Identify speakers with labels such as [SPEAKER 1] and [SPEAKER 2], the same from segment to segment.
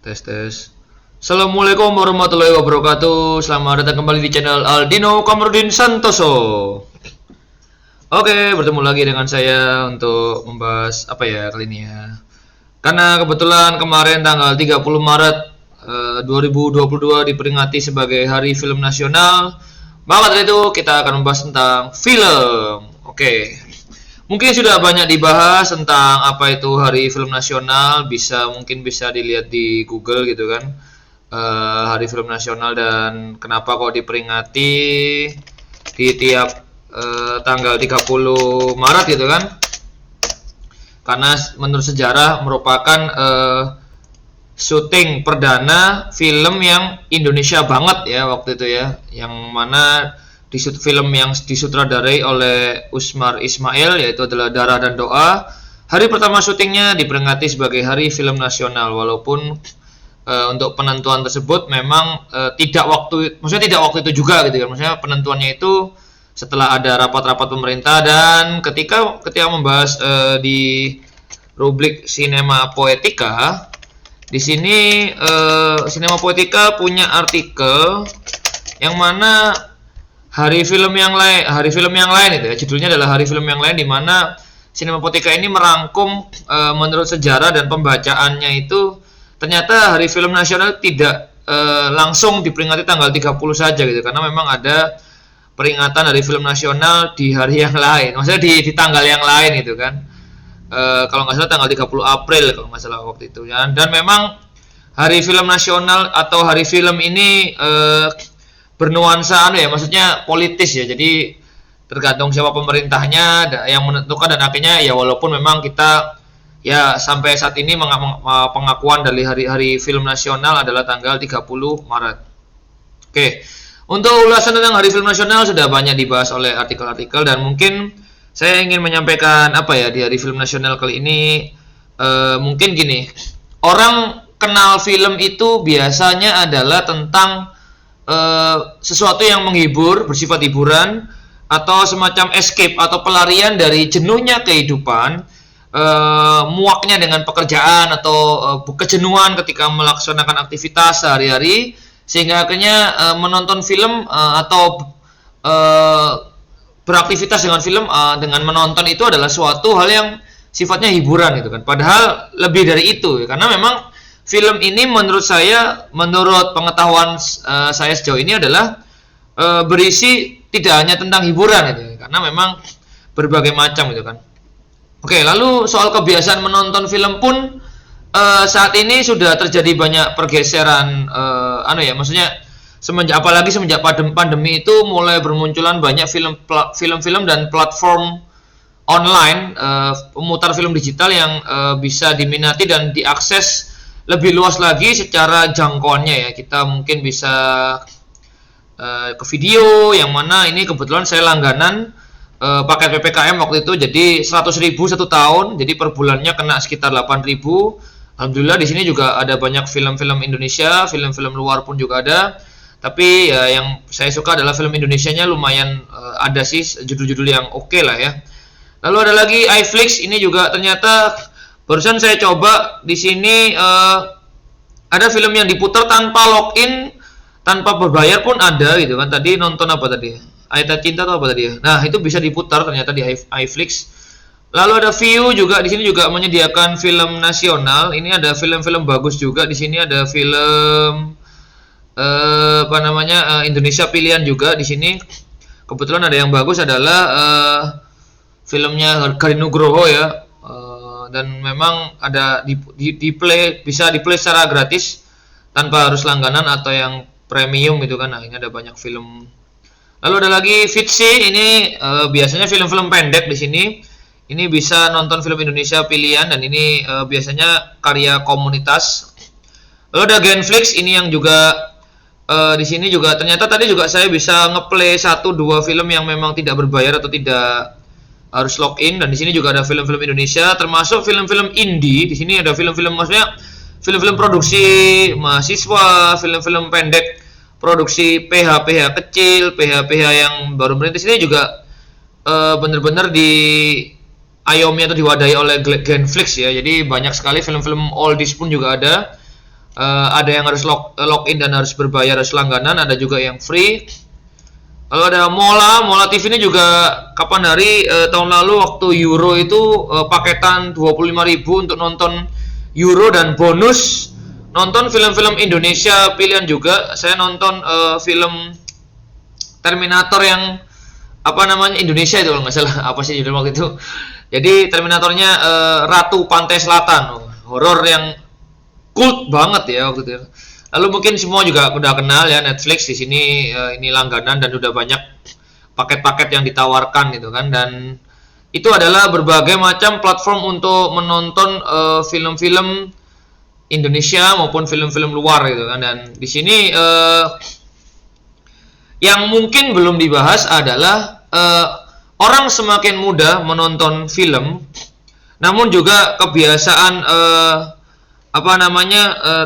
[SPEAKER 1] Tes tes. Assalamualaikum warahmatullahi wabarakatuh. Selamat datang kembali di channel Aldino Kamarudin Santoso. Oke, bertemu lagi dengan saya untuk membahas apa ya kali ini ya. Karena kebetulan kemarin tanggal 30 Maret 2022 diperingati sebagai Hari Film Nasional. Maka dari itu kita akan membahas tentang film. Oke. Mungkin sudah banyak dibahas tentang apa itu Hari Film Nasional, mungkin bisa dilihat di Google gitu kan. Hari Film Nasional dan kenapa kok diperingati di tiap tanggal 30 Maret gitu kan. Karena menurut sejarah merupakan syuting perdana film yang Indonesia banget ya waktu itu ya, yang mana film yang disutradarai oleh Usmar Ismail, yaitu adalah Darah dan Doa. Hari pertama syutingnya diperingati sebagai Hari Film Nasional, walaupun untuk penentuan tersebut memang tidak waktu itu juga gitu kan. Maksudnya penentuannya itu setelah ada rapat-rapat pemerintah, dan ketika membahas di rubrik Cinema Poetica, di sini Cinema Poetica punya artikel yang mana Hari film yang lain itu ya, judulnya adalah Hari Film yang Lain, di mana Cinema Poetica ini merangkum menurut sejarah dan pembacaannya itu ternyata Hari Film Nasional tidak langsung diperingati tanggal 30 saja gitu, karena memang ada peringatan Hari Film Nasional di hari yang lain, maksudnya di tanggal yang lain itu kan. Kalau nggak salah tanggal 30 April kalau nggak salah waktu itu ya. Dan memang Hari Film Nasional atau Hari Film ini bernuansa maksudnya politis ya, jadi tergantung siapa pemerintahnya yang menentukan, dan akhirnya ya walaupun memang kita ya sampai saat ini pengakuan dari hari film nasional adalah tanggal 30 Maret. Oke, untuk ulasan tentang Hari Film Nasional sudah banyak dibahas oleh artikel-artikel, dan mungkin saya ingin menyampaikan apa ya di Hari Film Nasional kali ini. Mungkin gini, orang kenal film itu biasanya adalah tentang sesuatu yang menghibur, bersifat hiburan, atau semacam escape atau pelarian dari jenuhnya kehidupan, muaknya dengan pekerjaan atau kejenuhan ketika melaksanakan aktivitas sehari-hari, sehingga akhirnya menonton film atau beraktivitas dengan film dengan menonton itu adalah suatu hal yang sifatnya hiburan gitu kan. Padahal lebih dari itu, karena memang film ini menurut pengetahuan saya sejauh ini adalah berisi tidak hanya tentang hiburan gitu, karena memang berbagai macam gitu kan. Oke, lalu soal kebiasaan menonton film pun saat ini sudah terjadi banyak pergeseran, maksudnya apalagi semenjak pandemi itu mulai bermunculan banyak film-film dan platform online pemutar film digital yang bisa diminati dan diakses lebih luas lagi secara jangkauannya ya. Kita mungkin bisa ke video, yang mana ini kebetulan saya langganan paket PPKM waktu itu, jadi 100.000 satu tahun, jadi per bulannya kena sekitar 8.000. Alhamdulillah di sini juga ada banyak film-film Indonesia, film-film luar pun juga ada. Tapi ya yang saya suka adalah film Indonesianya lumayan ada sih judul-judul yang oke lah ya. Lalu ada lagi iFlix, ini juga ternyata barusan saya coba di sini ada film yang diputar tanpa login, tanpa berbayar pun ada gitu kan. Tadi nonton apa tadi? Ayat Cinta atau apa tadi ya? Nah, itu bisa diputar ternyata di iFlix. Lalu ada View juga, di sini juga menyediakan film nasional. Ini ada film-film bagus juga. Di sini ada film Indonesia Pilihan juga di sini. Kebetulan ada yang bagus adalah filmnya Garin Nugroho ya. Dan memang ada bisa di play secara gratis tanpa harus langganan atau yang premium gitu kan. Nah, ini ada banyak film. Lalu ada lagi Fitsi, ini biasanya film-film pendek di sini. Ini bisa nonton film Indonesia Pilihan, dan ini biasanya karya komunitas. Lalu ada Genflix, ini yang juga di sini juga ternyata tadi juga saya bisa ngeplay 1-2 film yang memang tidak berbayar atau tidak harus login, dan di sini juga ada film-film Indonesia, termasuk film-film indie. Di sini ada film-film, maksudnya film-film produksi mahasiswa, film-film pendek produksi PH kecil, PH yang baru merintis. Ini juga benar-benar diayomi atau diwadahi oleh Genflix ya. Jadi banyak sekali film-film oldies pun juga ada. Ada yang harus login dan harus berbayar, harus langganan, ada juga yang free. Lalu ada Mola TV ini juga kapan hari tahun lalu waktu Euro itu paketan 25.000 untuk nonton Euro dan bonus nonton film-film Indonesia pilihan juga. Saya nonton film Terminator yang apa namanya Indonesia itu kalau nggak salah, apa sih judul waktu itu. Jadi Terminatornya Ratu Pantai Selatan, horor yang cult banget ya waktu itu. Lalu mungkin semua juga udah kenal ya Netflix di sini, ini langganan dan udah banyak paket-paket yang ditawarkan gitu kan, dan itu adalah berbagai macam platform untuk menonton film-film Indonesia maupun film-film luar gitu kan. Dan di sini yang mungkin belum dibahas adalah orang semakin mudah menonton film, namun juga kebiasaan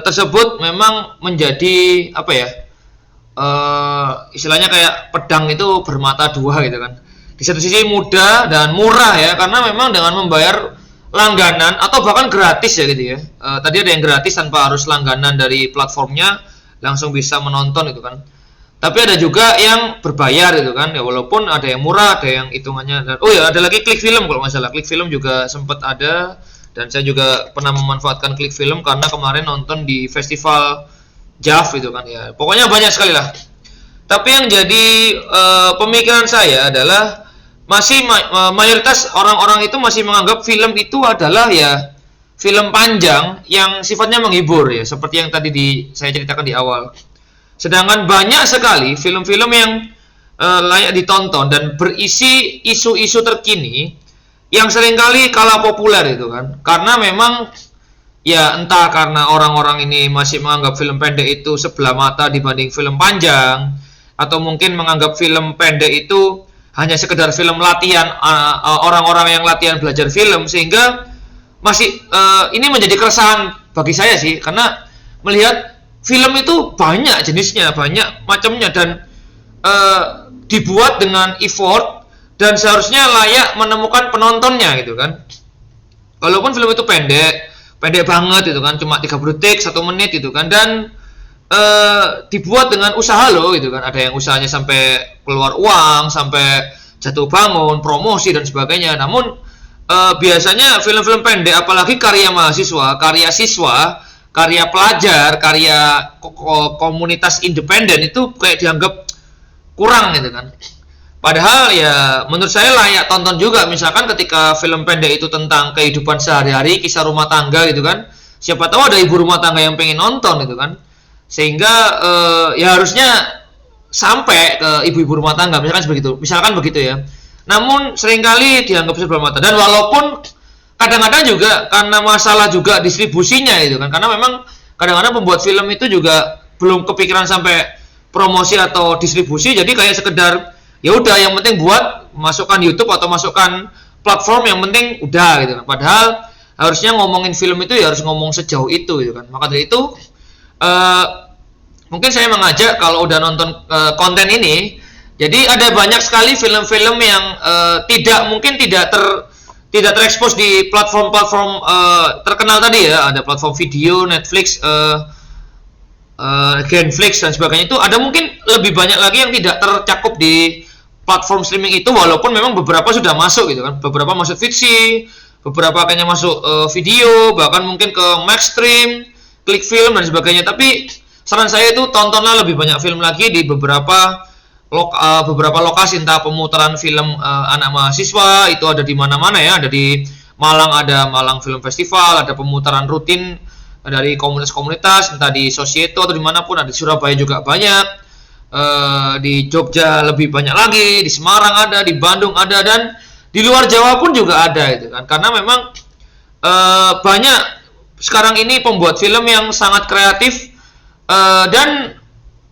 [SPEAKER 1] tersebut memang menjadi apa ya, istilahnya kayak pedang itu bermata dua gitu kan. Di satu sisi mudah dan murah ya, karena memang dengan membayar langganan atau bahkan gratis ya gitu ya. Tadi ada yang gratis tanpa harus langganan dari platformnya, langsung bisa menonton itu kan. Tapi ada juga yang berbayar gitu kan ya, walaupun ada yang murah, ada yang hitungannya. Oh ya, ada lagi Klik Film kalau nggak salah. Klik Film juga sempat ada. Dan saya juga pernah memanfaatkan Klik Film karena kemarin nonton di festival JAV itu kan ya. Pokoknya banyak sekali lah. Tapi yang jadi pemikiran saya adalah masih mayoritas orang-orang itu masih menganggap film itu adalah ya film panjang yang sifatnya menghibur ya, seperti yang tadi saya ceritakan di awal. Sedangkan banyak sekali film-film yang layak ditonton dan berisi isu-isu terkini yang seringkali kalah populer itu kan, karena memang ya entah karena orang-orang ini masih menganggap film pendek itu sebelah mata dibanding film panjang, atau mungkin menganggap film pendek itu hanya sekedar film latihan orang-orang yang latihan belajar film, sehingga masih ini menjadi keresahan bagi saya sih, karena melihat film itu banyak jenisnya, banyak macamnya, dan dibuat dengan effort dan seharusnya layak menemukan penontonnya gitu kan. Walaupun film itu pendek banget gitu kan, cuma 30 detik, 1 menit gitu kan, dan dibuat dengan usaha loh gitu kan. Ada yang usahanya sampai keluar uang, sampai jatuh bangun, promosi dan sebagainya. Namun biasanya film-film pendek, apalagi karya mahasiswa, karya siswa, karya pelajar, karya komunitas independen itu kayak dianggap kurang gitu kan. Padahal ya menurut saya layak tonton juga, misalkan ketika film pendek itu tentang kehidupan sehari-hari, kisah rumah tangga gitu kan. Siapa tahu ada ibu rumah tangga yang pengen nonton gitu kan. Sehingga ya harusnya sampai ke ibu-ibu rumah tangga, misalkan begitu ya. Namun seringkali dianggap sebelah mata, dan walaupun kadang-kadang juga karena masalah juga distribusinya gitu kan, karena memang kadang-kadang pembuat film itu juga belum kepikiran sampai promosi atau distribusi, jadi kayak sekedar ya udah yang penting buat masukkan YouTube atau masukkan platform, yang penting udah gitu kan. Padahal harusnya ngomongin film itu ya harus ngomong sejauh itu gitu kan. Maka dari itu mungkin saya mengajak kalau udah nonton konten ini, jadi ada banyak sekali film-film yang tidak terekspos di platform-platform terkenal tadi ya. Ada platform video, Netflix, Genflix dan sebagainya. Itu ada mungkin lebih banyak lagi yang tidak tercakup di platform streaming itu, walaupun memang beberapa sudah masuk gitu kan. Beberapa masuk Vixi, beberapa kayaknya masuk video, bahkan mungkin ke Maxstream, Klik Film dan sebagainya. Tapi saran saya itu tontonlah lebih banyak film lagi di beberapa lokasi, entah pemutaran film anak mahasiswa itu ada di mana-mana ya. Ada di Malang, ada Malang Film Festival, ada pemutaran rutin dari komunitas-komunitas, entah di Sosieto atau dimanapun. Ada di Surabaya juga banyak, di Jogja lebih banyak lagi, di Semarang ada, di Bandung ada, dan di luar Jawa pun juga ada itu kan. Karena memang banyak sekarang ini pembuat film yang sangat kreatif, dan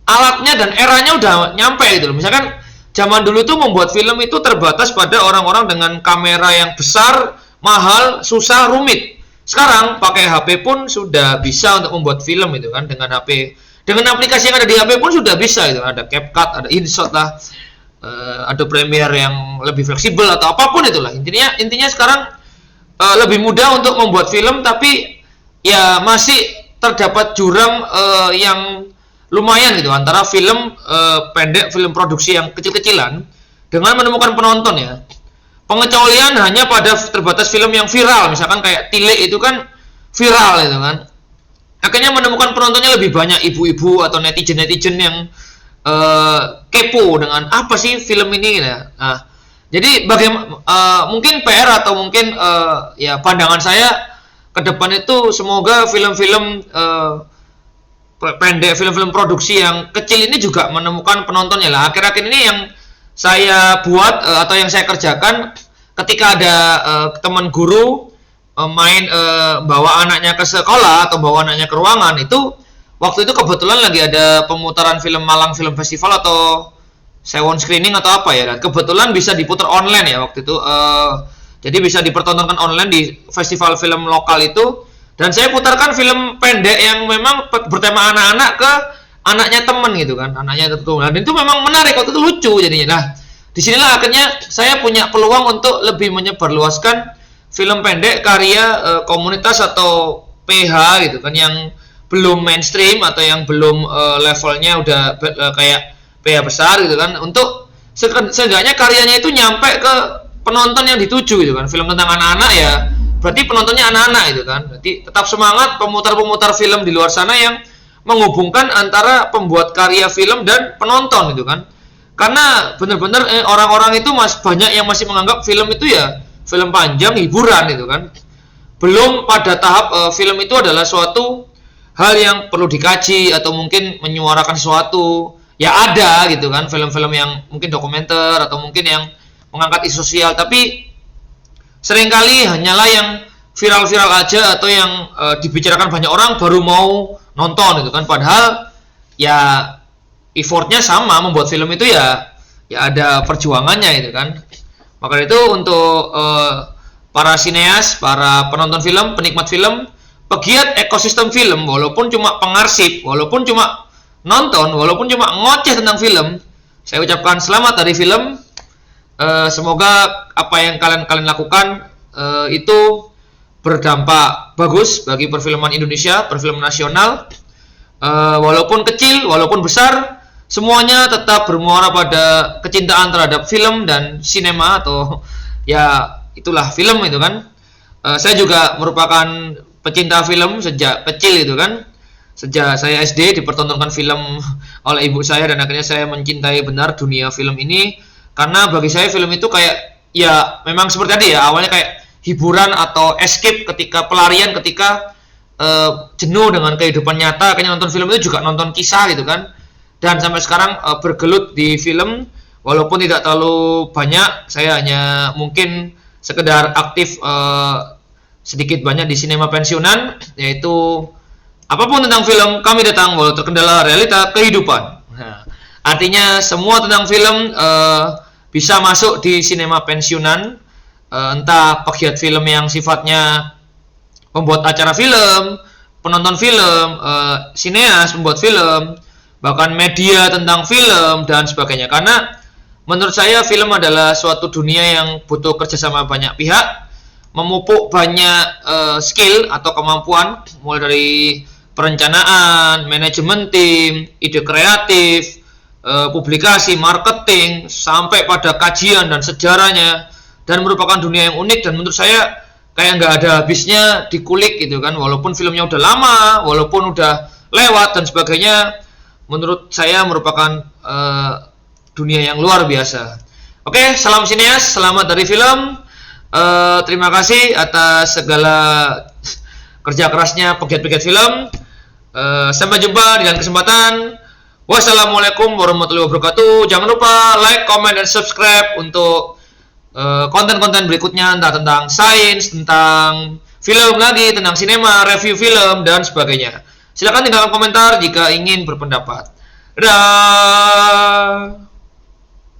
[SPEAKER 1] alatnya dan eranya udah nyampe gitu loh. Misalkan zaman dulu tuh membuat film itu terbatas pada orang-orang dengan kamera yang besar, mahal, susah, rumit. Sekarang pakai HP pun sudah bisa untuk membuat film itu kan, dengan HP, dengan aplikasi yang ada di HP pun sudah bisa itu. Ada CapCut, ada InShot lah, ada Premiere yang lebih fleksibel atau apapun itulah. Intinya sekarang lebih mudah untuk membuat film, tapi ya masih terdapat jurang yang lumayan gitu antara film pendek, film produksi yang kecil-kecilan dengan menemukan penonton ya. Pengecualian hanya pada terbatas film yang viral, misalkan kayak Tile itu kan viral itu kan. Akhirnya menemukan penontonnya lebih banyak ibu-ibu atau netizen-netizen yang kepo dengan apa sih film ini ya. Nah, jadi bagaimana mungkin PR atau mungkin ya pandangan saya ke depan itu semoga film-film pendek, film-film produksi yang kecil ini juga menemukan penontonnya lah. Akhir-akhir ini yang saya buat atau yang saya kerjakan ketika ada teman guru main bawa anaknya ke sekolah atau bawa anaknya ke ruangan, itu waktu itu kebetulan lagi ada pemutaran film Malang Film Festival atau Sewon screening atau apa ya, dan kebetulan bisa diputar online ya waktu itu, jadi bisa dipertontonkan online di festival film lokal itu, dan saya putarkan film pendek yang memang bertema anak-anak ke anaknya temen gitu kan, anaknya itu, dan itu memang menarik, waktu itu lucu jadinya. Nah, disinilah akhirnya saya punya peluang untuk lebih menyebarluaskan film pendek karya komunitas atau PH gitu kan, yang belum mainstream atau yang belum levelnya udah kayak PH besar gitu kan, untuk seenggaknya karyanya itu nyampe ke penonton yang dituju gitu kan. Film tentang anak-anak ya berarti penontonnya anak-anak gitu kan, berarti tetap semangat pemutar-pemutar film di luar sana yang menghubungkan antara pembuat karya film dan penonton gitu kan. Karena benar-benar orang-orang itu banyak yang masih menganggap film itu ya film panjang hiburan gitu kan, belum pada tahap film itu adalah suatu hal yang perlu dikaji atau mungkin menyuarakan sesuatu. Ya ada gitu kan film-film yang mungkin dokumenter atau mungkin yang mengangkat isu sosial, tapi seringkali hanyalah yang viral-viral aja atau yang dibicarakan banyak orang baru mau nonton gitu kan, padahal ya effortnya sama membuat film itu ya ada perjuangannya gitu kan. Maka itu untuk para sineas, para penonton film, penikmat film, pegiat ekosistem film, walaupun cuma pengarsip, walaupun cuma nonton, walaupun cuma ngoceh tentang film, saya ucapkan selamat dari film. Semoga apa yang kalian lakukan itu berdampak bagus bagi perfilman Indonesia, perfilman nasional. Walaupun kecil, walaupun besar, semuanya tetap bermuara pada kecintaan terhadap film dan sinema, atau ya itulah film itu kan. Saya juga merupakan pecinta film sejak kecil itu kan. Sejak saya SD dipertontonkan film oleh ibu saya, dan akhirnya saya mencintai benar dunia film ini, karena bagi saya film itu kayak ya memang seperti tadi ya, awalnya kayak hiburan atau escape ketika pelarian ketika jenuh dengan kehidupan nyata. Akhirnya nonton film itu juga nonton kisah gitu kan, dan sampai sekarang bergelut di film walaupun tidak terlalu banyak. Saya hanya mungkin sekedar aktif sedikit banyak di sinema pensiunan, yaitu apapun tentang film kami datang walau terkendala realita kehidupan. Nah, artinya semua tentang film bisa masuk di sinema pensiunan, entah pegiat film yang sifatnya pembuat acara film, penonton film, sineas, pembuat film, bahkan media tentang film dan sebagainya. Karena menurut saya film adalah suatu dunia yang butuh kerjasama banyak pihak, memupuk banyak skill atau kemampuan, mulai dari perencanaan, manajemen tim, ide kreatif, publikasi, marketing, sampai pada kajian dan sejarahnya, dan merupakan dunia yang unik dan menurut saya kayak nggak ada habisnya dikulik gitu kan. Walaupun filmnya udah lama, walaupun udah lewat dan sebagainya, menurut saya merupakan dunia yang luar biasa. Oke, salam sineas, selamat dari film. Terima kasih atas segala kerja kerasnya pegiat-pegiat film. Sampai jumpa di lain kesempatan. Wassalamualaikum warahmatullahi wabarakatuh. Jangan lupa like, comment, dan subscribe untuk konten-konten berikutnya, entah tentang sains, tentang film lagi, tentang sinema, review film, dan sebagainya. Silakan tinggalkan komentar jika ingin berpendapat. Dadah.